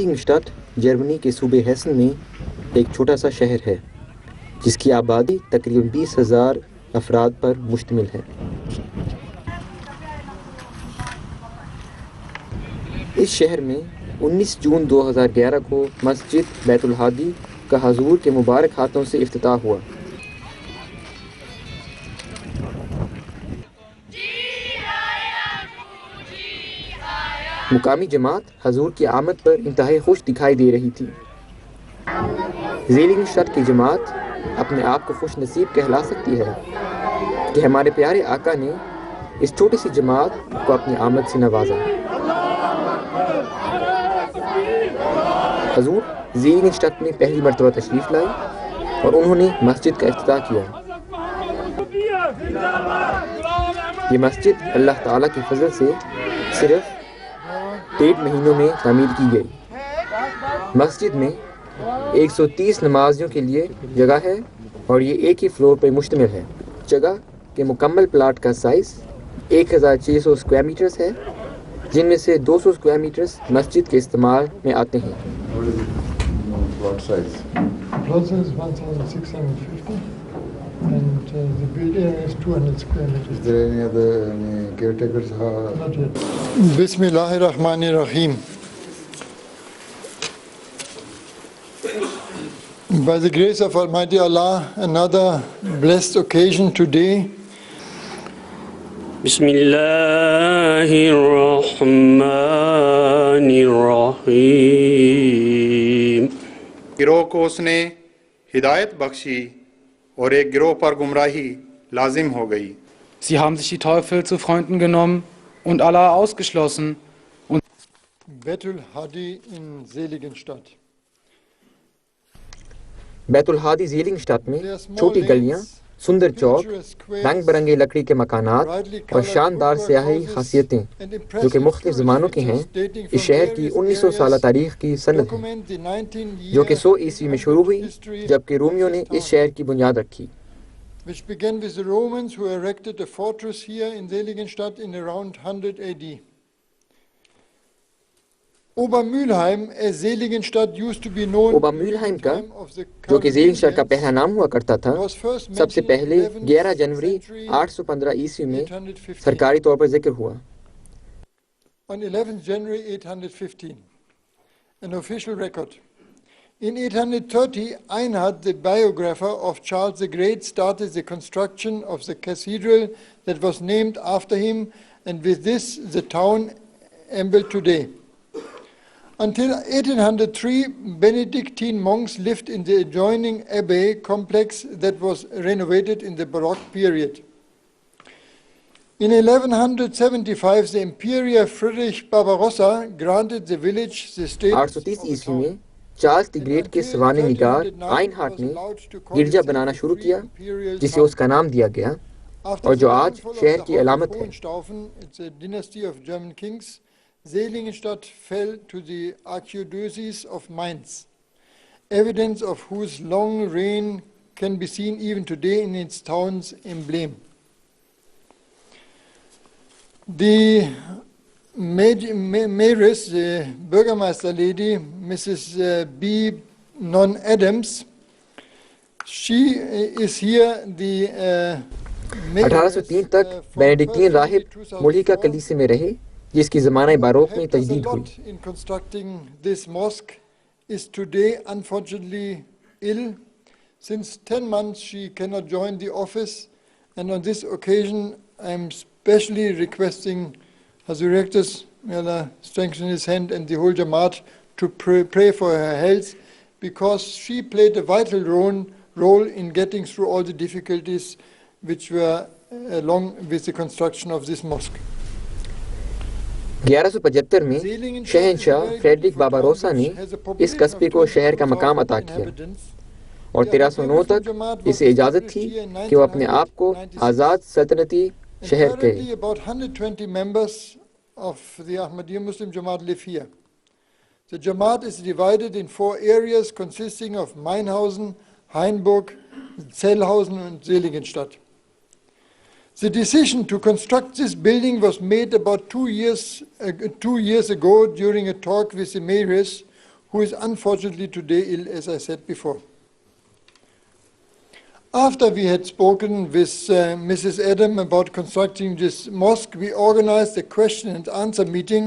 زیلنگسٹاڈ جرمنی کے صوبے ہیسن میں ایک چھوٹا سا شہر ہے جس کی آبادی تقریباً 20,000 افراد پر مشتمل ہے۔ اس شہر میں 19 جون 2011 کو مسجد بیت الہادی کا حضور کے مبارک ہاتھوں سے افتتاح ہوا۔ مقامی جماعت حضور کی آمد پر انتہائی خوش دکھائی دے رہی تھی۔ زیلنگسٹاڈ کی جماعت اپنے آپ کو خوش نصیب کہلا سکتی ہے کہ ہمارے پیارے آقا نے اس چھوٹی سی جماعت کو اپنی آمد سے نوازا۔ حضور زیلنگسٹاڈ میں پہلی مرتبہ تشریف لائے اور انہوں نے مسجد کا افتتاح کیا۔ یہ مسجد اللہ تعالیٰ کے فضل سے صرف 1.5 مہینوں میں تعمیر کی گئی۔ مسجد میں 130 نمازیوں کے لیے جگہ ہے اور یہ ایک ہی فلور پر مشتمل ہے۔ جگہ کے مکمل پلاٹ کا سائز 1600 اسکوائر میٹرز ہے، جن میں سے 200 اسکوائر میٹرز مسجد کے استعمال میں آتے ہیں۔ Plot size? Plot size is 1,650 and the build area is 200 square meters. Is there any other caretakers? Not yet. Bismillahir Rahmanir Rahim. By the grace of Almighty Allah, another blessed occasion today. Bismillahir Rahmanir Rahim. گروہ کو اس نے ہدایت بخشی اور ایک گروہ پر گمراہی لازم ہو گئی۔ Sie haben sich die Teufel zu Freunden genommen und Allah ausgeschlossen. Beit al-Hadi in Seligenstadt. بیت الہادی زیلنگسٹاڈ میں چھوٹی گلیاں، سندر چوک، رنگ برنگے لکڑی کے مکانات اور شاندار سیاحتی خاصیتیں جو کہ مختلف زمانوں کے ہیں، اس شہر کی 1900 سالہ تاریخ کی سند ہے، جو کہ 100 عیسوی میں شروع ہوئی جبکہ رومیوں نے اس شہر کی بنیاد رکھی۔ Which began with the Romans who erected a fortress here in Seligenstadt in around 100 AD. Obermülheim, as Seligenstadt used to be known, اوبرمülheim کا جو کہ زیلنگسٹاڈ کا پہلا نام ہوا کرتا تھا، سب سے پہلے 11 جنوری 815 عیسوی میں سرکاری طور پر ذکر ہوا۔ On 11th January 815, an official record. In 830, Einhard, the biographer of Charles the Great, started the construction of the cathedral that was named after him, and with this the town emblem today. Until 1803, Benedictine monks lived in the adjoining abbey complex that was renovated in the Baroque period. In 1175, the Emperor Friedrich Barbarossa granted the village the status 830 عیسوی میں Charles the great کے سوانح نگار آئن heart نے گرجا بنانا شروع کیا جسے اس کا نام دیا گیا اور جو آج شہر کی علامت ہے۔ It's a dynasty of German kings. Seligenstadt fell to the Archdiocese of Mainz, evidence of whose long reign can be seen even today in its town's emblem. The mayoress, the Bürgermeister lady, Mrs. B. Non Adams, she is here the 1803 تک بینیڈکٹین راہب ملحقہ کلیسے میں رہے جس کی زمانہ باروک میں تجدید ہوئی۔ in constructing this mosque is today unfortunately ill. Since 10 months she cannot join the office, and on this occasion I am specially requesting Hazur Rectus, may Allah strengthen his hand, and the whole Jamaat to pray for her health, because she played a vital role in getting through all the difficulties which were along with the construction of this mosque. 1175 میں شہنشاہ Frederick Barbarossa نے اس قصبے کو شہر کا مقام عطا کیا اور 1309 تک اسے اجازت تھی کہ وہ اپنے آپ کو آزاد سلطنتی شہر کہے۔ About 120 members of the Ahmadiyya Muslim Jamaat live here. The Jamaat is divided in 4 areas consisting of Mainhausen, Hainburg, Zellhausen and Seligenstadt. The decision to construct this building was made about 2 years ago during a talk with the mayoress, who is unfortunately today ill, as I said before. After we had spoken with Mrs. Adam about constructing this mosque, we organized a question and answer meeting.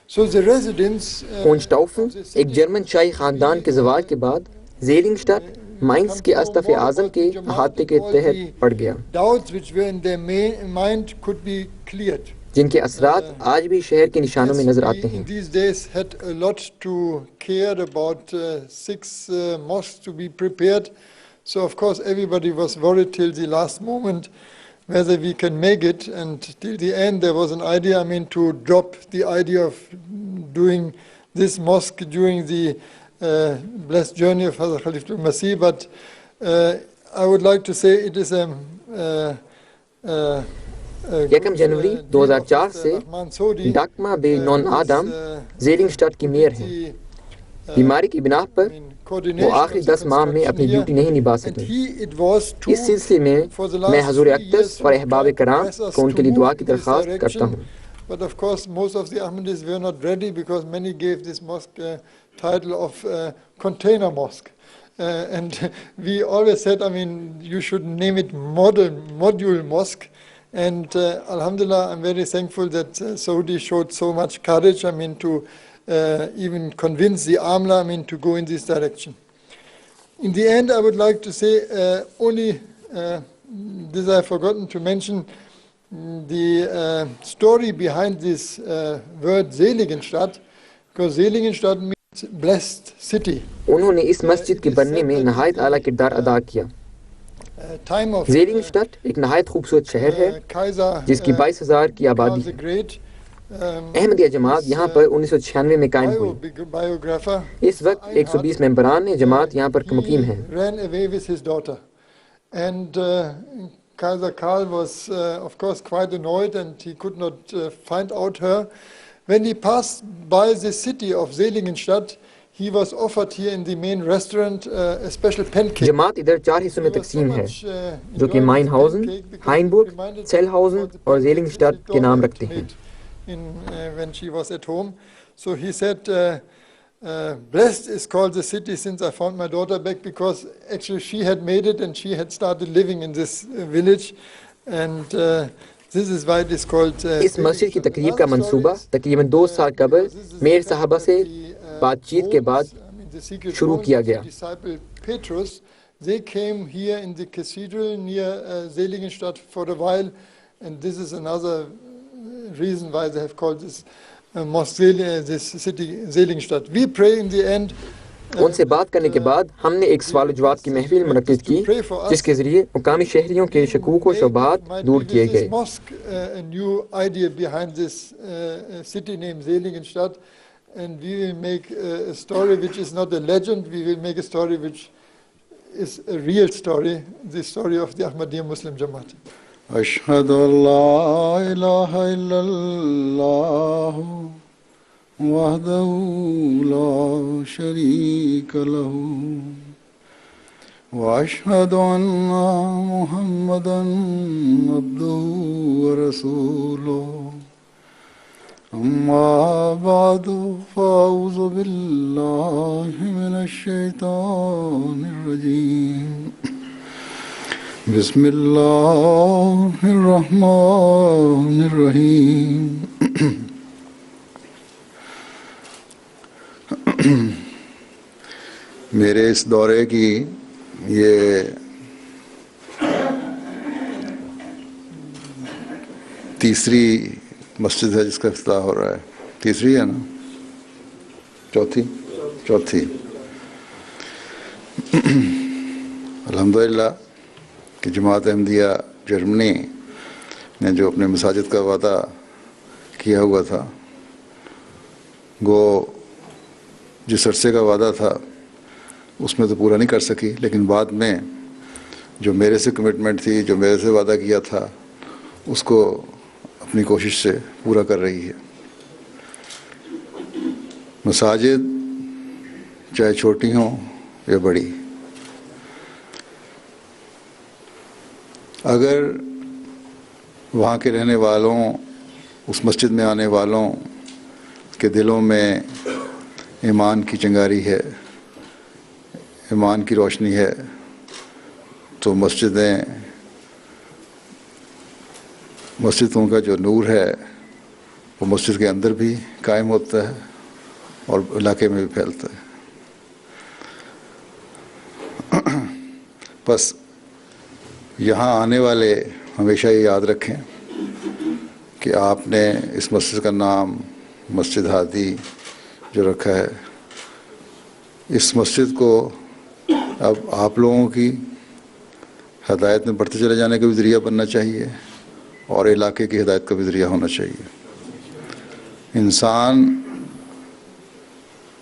So the residents ہونچٹاؤفن ایک German شاہی خاندان کے زوال کے بعد زیلنگسٹڈ mines کے اسطف اعظم کے احاطے کے تحت پڑ گیا، doubts which were in their mind could be cleared. جن کے اثرات آج بھی شہر کے نشانوں میں نظر آتے ہیں۔ In these days had a lot to care about 6 mosques to be prepared. So of course everybody was worried till the last moment whether we can make it, and till the end there was an idea, to drop the idea of doing this mosque during the blessed journey of Hazrat Khalifatul Masih, but I would like to say it is یکم جنوری 2004 سے ڈاکما بے نون آدم زیلنگسٹڈ کی mayor ہیں۔ بیماری کی بنا پر وہ آخری 10 ماہ میں اپنی ڈیوٹی نہیں نبھا سکے۔ اس سلسلے میں حضور اقدس اور احباب کرام کو ان کے لیے دعا کی درخواست کرتا ہوں۔ But of course most of the Ahmadis were not ready because many gave this mosque title of container mosque. And we always said, you should name it module mosque. And Alhamdulillah, I'm very thankful that Saudi showed so much courage, to even convince the Amla, to go in this direction. In the end, I would like to say only this I've forgotten to mention, the story behind this word Seligenstadt, because Seligenstadt means blessed city. انہوں نے اس مسجد کے بننے میں نہایت اعلیٰ کردار ادا کیا۔ زیلنگسٹڈ ایک نہایت خوبصورت شہر ہے جس کی 22,000 کی آبادی ہے۔ احمدیہ جماعت یہاں پر 1996 میں قائم ہوئی۔ اس وقت 120 ممبران جماعت یہاں پر مقیم ہیں۔ And Kaiser Karl was of course quite annoyed and he could not find out her. When he passed by the city of Seligenstadt, he was offered here in the main restaurant a special pancake. جماعت ادھر 4 حصوں میں تقسیم ہے جو کہ mine ہاؤزن، ہائنبرگ، cell ہاؤزن اور زیلنگسٹڈ کے نام رکھتے ہیں۔ When she was at home, so he said, blessed is called the city since I found my daughter back, because actually she had made it and she had started living in this village, and this is why it is called. اس مسجد کی تقریب کا منصوبہ تقریباً 2 سال قبل میر صاحبہ سے بات چیت کے بعد شروع کیا گیا۔ Petrus, they came here in the cathedral near Seligenstadt for a while, and this is another reason why they have called this mosque, this city Seligenstadt. We pray in the end. ان سے بات کرنے کے بعد ہم نے ایک سوال و جواب کی محفل منعقد کی جس کے ذریعے مقامی شہریوں کے شکوک و شبہات دور کیے گئے۔ A new idea behind this city name Seligenstadt, and we will make a story which is not a legend. We will make a story which is a real story, the story of the Ahmadiyya Muslim Jamaat. أشهد أن لا إله إلا الله وحده لا شريك له وأشهد أن محمدا عبده ورسوله أما بعد فأعوذ بالله من الشيطان الرجيم بسم اللہ الرحمن الرحیم۔ میرے اس دورے کی یہ تیسری مسجد ہے جس کا افتتاح ہو رہا ہے۔ تیسری ہے نا؟ چوتھی۔ الحمدللہ کہ جماعت احمدیہ جرمنی نے جو اپنے مساجد کا وعدہ کیا ہوا تھا، وہ جس عرصے کا وعدہ تھا اس میں تو پورا نہیں کر سکی، لیکن بعد میں جو میرے سے کمٹمنٹ تھی، جو میرے سے وعدہ کیا تھا، اس کو اپنی کوشش سے پورا کر رہی ہے۔ مساجد چاہے چھوٹی ہوں یا بڑی، اگر وہاں کے رہنے والوں، اس مسجد میں آنے والوں کے دلوں میں ایمان کی چنگاری ہے، ایمان کی روشنی ہے، تو مسجدوں کا جو نور ہے وہ مسجد کے اندر بھی قائم ہوتا ہے اور علاقے میں بھی پھیلتا ہے۔ بس یہاں آنے والے ہمیشہ یہ یاد رکھیں کہ آپ نے اس مسجد کا نام مسجد ہادی جو رکھا ہے، اس مسجد کو اب آپ لوگوں کی ہدایت میں بڑھتے چلے جانے کا بھی ذریعہ بننا چاہیے اور علاقے کی ہدایت کا بھی ذریعہ ہونا چاہیے۔ انسان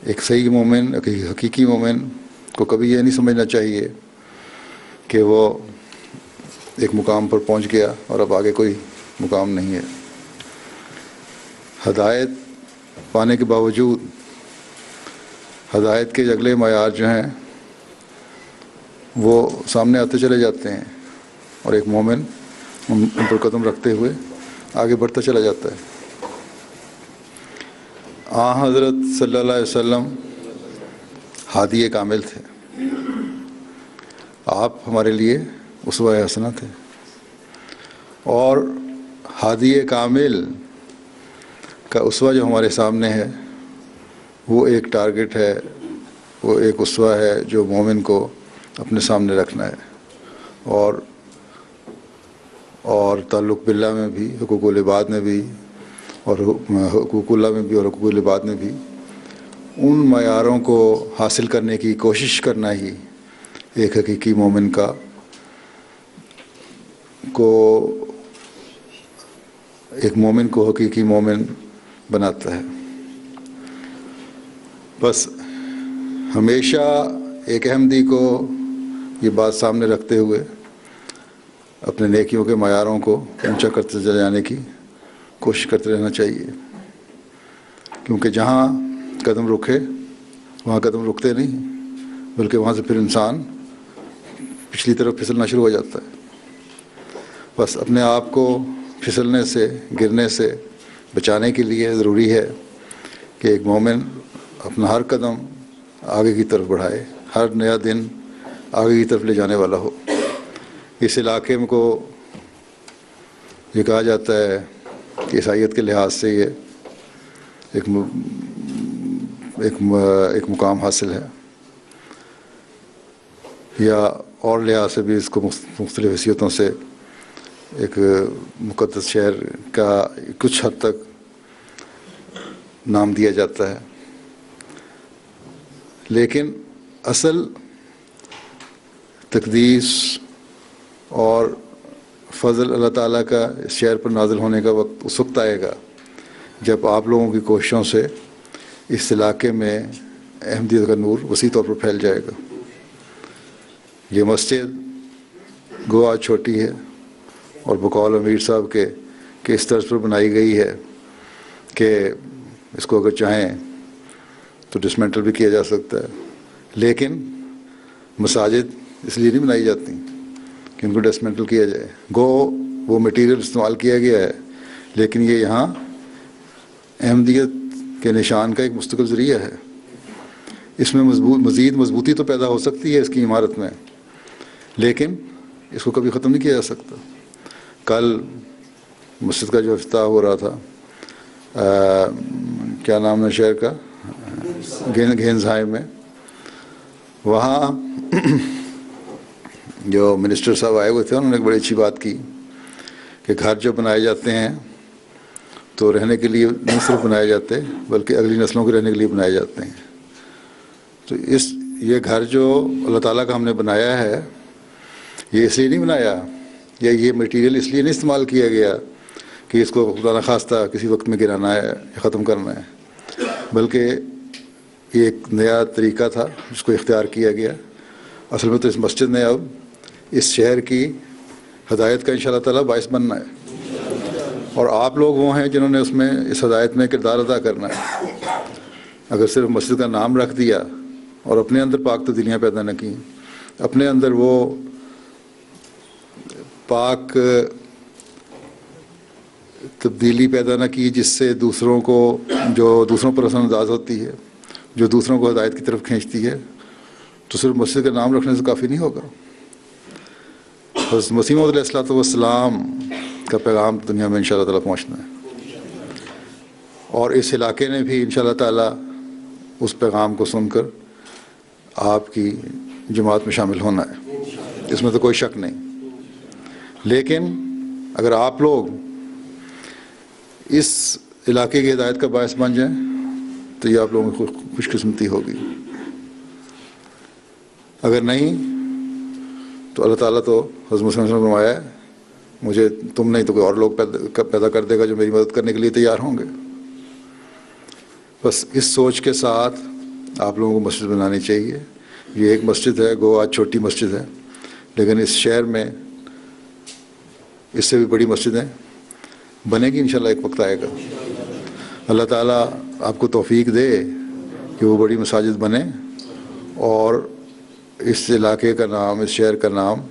ایک صحیح مومن، ایک حقیقی مومن کو کبھی یہ نہیں سمجھنا چاہیے کہ وہ ایک مقام پر پہنچ گیا اور اب آگے کوئی مقام نہیں ہے۔ ہدایت پانے کے باوجود ہدایت کے اگلے معیار جو ہیں وہ سامنے آتے چلے جاتے ہیں اور ایک مومن ان پر قدم رکھتے ہوئے آگے بڑھتا چلا جاتا ہے۔ حضرت صلی اللہ علیہ وسلم ہادی کامل تھے، آپ ہمارے لیے اسوہ حسنہ تھے، اور ہادی کامل کا اسوہ جو ہمارے سامنے ہے وہ ایک ٹارگٹ ہے، وہ ایک اسوہ ہے جو مومن کو اپنے سامنے رکھنا ہے، اور تعلق باللہ میں بھی، حقوق العباد میں بھی، اور حقوق اللہ میں بھی اور حقوق العباد میں بھی ان معیاروں کو حاصل کرنے کی کوشش کرنا ہی ایک حقیقی مومن کو حقیقی مومن بناتا ہے۔ بس ہمیشہ ایک احمدی کو یہ بات سامنے رکھتے ہوئے اپنے نیکیوں کے معیاروں کو اونچا کرتے چلے جانے کی کوشش کرتے رہنا چاہیے، کیونکہ جہاں قدم رکھے وہاں قدم رکتے نہیں، بلکہ وہاں سے پھر انسان پچھلی طرف پھسلنا شروع ہو جاتا ہے۔ بس اپنے آپ کو پھسلنے سے، گرنے سے بچانے کے لیے ضروری ہے کہ ایک مومن اپنا ہر قدم آگے کی طرف بڑھائے، ہر نیا دن آگے کی طرف لے جانے والا ہو۔ اس علاقے میں کو یہ کہا جاتا ہے کہ عیسائیت کے لحاظ سے یہ ایک مقام حاصل ہے، یا اور لحاظ سے بھی اس کو مختلف حیثیتوں سے ایک مقدس شہر کا کچھ حد تک نام دیا جاتا ہے، لیکن اصل تقدیس اور فضل اللہ تعالیٰ کا اس شہر پر نازل ہونے کا وقت اس وقت آئے گا جب آپ لوگوں کی کوششوں سے اس علاقے میں احمدیت کا نور وسیع طور پر پھیل جائے گا۔ یہ مسجد گو آج چھوٹی ہے اور بقول امیر صاحب کے کہ اس طرز پر بنائی گئی ہے کہ اس کو اگر چاہیں تو ڈسمنٹل بھی کیا جا سکتا ہے، لیکن مساجد اس لیے نہیں بنائی جاتی کہ ان کو ڈسمنٹل کیا جائے۔ گو وہ مٹیریل استعمال کیا گیا ہے، لیکن یہ یہاں احمدیت کے نشان کا ایک مستقل ذریعہ ہے۔ اس میں مزید مضبوطی تو پیدا ہو سکتی ہے اس کی عمارت میں، لیکن اس کو کبھی ختم نہیں کیا جا سکتا۔ کل مسجد کا جو افتتاح ہو رہا تھا، کیا نام ہے شہر کا، گھینزھائے میں، وہاں جو منسٹر صاحب آئے ہوئے تھے انہوں نے ایک بڑی اچھی بات کی کہ گھر جو بنائے جاتے ہیں تو رہنے کے لیے نہیں صرف بنائے جاتے بلکہ اگلی نسلوں کے رہنے کے لیے بنائے جاتے ہیں۔ تو یہ گھر جو اللہ تعالیٰ کا ہم نے بنایا ہے، یہ اس لیے نہیں بنایا، یا یہ مٹیریل اس لیے نہیں استعمال کیا گیا کہ اس کو خدا نخواستہ کسی وقت میں گرانا ہے یا ختم کرنا ہے، بلکہ یہ ایک نیا طریقہ تھا جس کو اختیار کیا گیا۔ اصل میں تو اس مسجد نے اب اس شہر کی ہدایت کا انشاءاللہ تعالیٰ باعث بننا ہے، اور آپ لوگ وہ ہیں جنہوں نے اس ہدایت میں کردار ادا کرنا ہے۔ اگر صرف مسجد کا نام رکھ دیا اور اپنے اندر پاک تبدیلیاں پیدا نہ کی، اپنے اندر وہ پاک تبدیلی پیدا نہ کی جس سے دوسروں پر اثر انداز ہوتی ہے، جو دوسروں کو ہدایت کی طرف کھینچتی ہے تو صرف مسجد کا نام رکھنے سے کافی نہیں ہوگا. حضرت مسیح موعود علیہ السلام کا پیغام دنیا میں انشاءاللہ تعالیٰ پہنچنا ہے، اور اس علاقے نے بھی انشاءاللہ تعالیٰ اس پیغام کو سن کر آپ کی جماعت میں شامل ہونا ہے، اس میں تو کوئی شک نہیں. لیکن اگر آپ لوگ اس علاقے کی ہدایت کا باعث بن جائیں تو یہ آپ لوگوں کی خوش قسمتی ہوگی. اگر نہیں تو اللہ تعالیٰ تو حضرت مسلم نے فرمایا ہے مجھے تم نہیں تو کوئی اور لوگ پیدا کر دے گا جو میری مدد کرنے کے لیے تیار ہوں گے. بس اس سوچ کے ساتھ آپ لوگوں کو مسجد بنانی چاہیے. یہ ایک مسجد ہے، گو آج چھوٹی مسجد ہے، لیکن اس شہر میں اس سے بھی بڑی مسجدیں بنے گی انشاءاللہ، ایک وقت آئے گا. اللہ تعالیٰ آپ کو توفیق دے کہ وہ بڑی مساجد بنے اور اس علاقے کا نام، اس شہر کا نام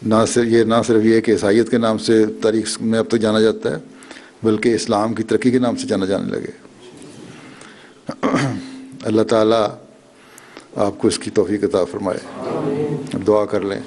نہ صرف یہ کہ عیسائیت کے نام سے تاریخ میں اب تک جانا جاتا ہے، بلکہ اسلام کی ترقی کے نام سے جانا جانے لگے. اللہ تعالیٰ آپ کو اس کی توفیق عطا فرمائے. اب دعا کر لیں.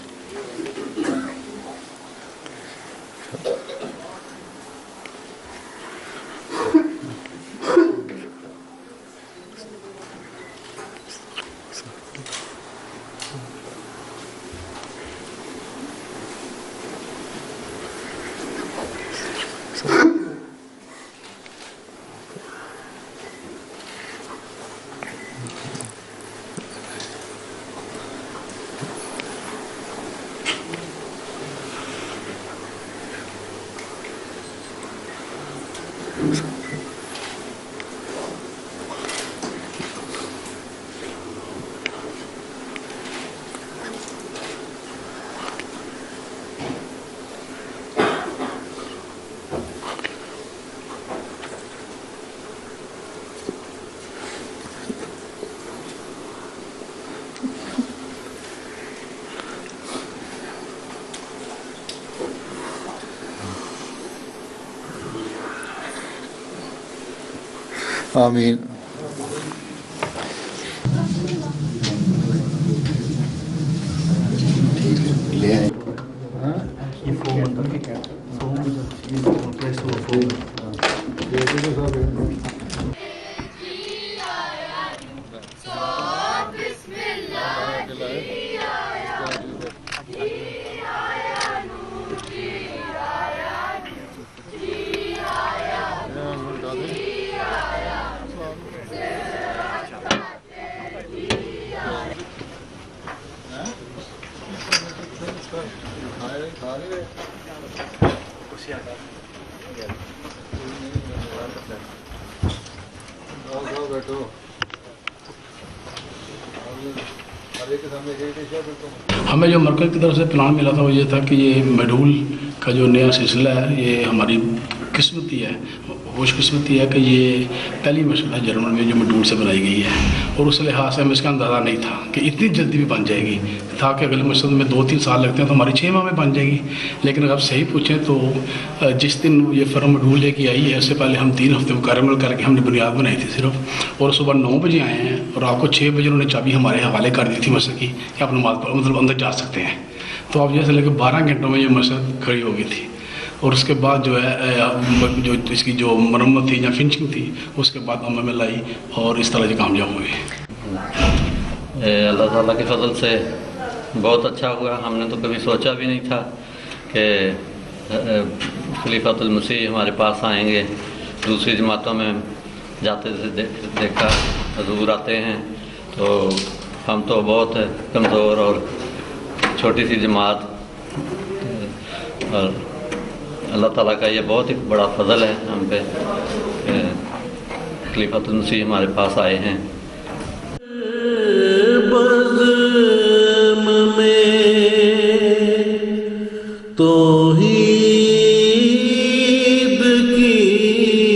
آمین. ہمیں جو مرکز کی طرف سے پلان ملا تھا وہ یہ تھا کہ یہ میڈول کا جو نیا سلسلہ ہے یہ ہماری قسمتی ہے، خوش قسمتی ہے کہ یہ پہلی مسجد ہے جرمن میں جو میڈول سے بنائی گئی ہے، اور اس لحاظ سے ہمیں اس کا اندازہ نہیں تھا کہ اتنی جلدی بھی بن جائے گی. تھا کہ اگلی مسجد میں 2-3 سال لگتے ہیں تو ہماری 6 ماہ میں بن جائے گی. لیکن اگر آپ صحیح پوچھیں تو جس دن یہ فرم میڈول لے کے آئی ہے اس سے پہلے ہم 3 ہفتے مکمل کر کے ہم نے بنیاد بنائی تھی صرف، اور صبح 9 بجے آئے ہیں اور آپ کو 6 بجے انہوں نے چابی ہمارے حوالے کر دی تھی مسجد کی کہ آپ نماز مطلب اندر جا سکتے ہیں. تو آپ جیسے لے کے 12 گھنٹوں میں یہ مسجد کھڑی ہو گئی تھی، اور اس کے بعد جو ہے جو اس کی جو مرمت تھی یا فنشنگ تھی اس کے بعد ہم میں لائی اور اس طرح سے کامیاب ہوئے. اللہ تعالیٰ کے فضل سے بہت اچھا ہوا. ہم نے تو کبھی سوچا بھی نہیں تھا کہ خلیفۃ المسیح ہمارے پاس آئیں گے. دوسری جماعتوں میں جاتے سے دیکھا حضور آتے ہیں تو ہم تو بہت کمزور اور چھوٹی سی جماعت، اور اللہ تعالیٰ کا یہ بہت ایک بڑا فضل ہے ہم پہ کہ خلیفۃ المسیح ہمارے پاس آئے ہیں.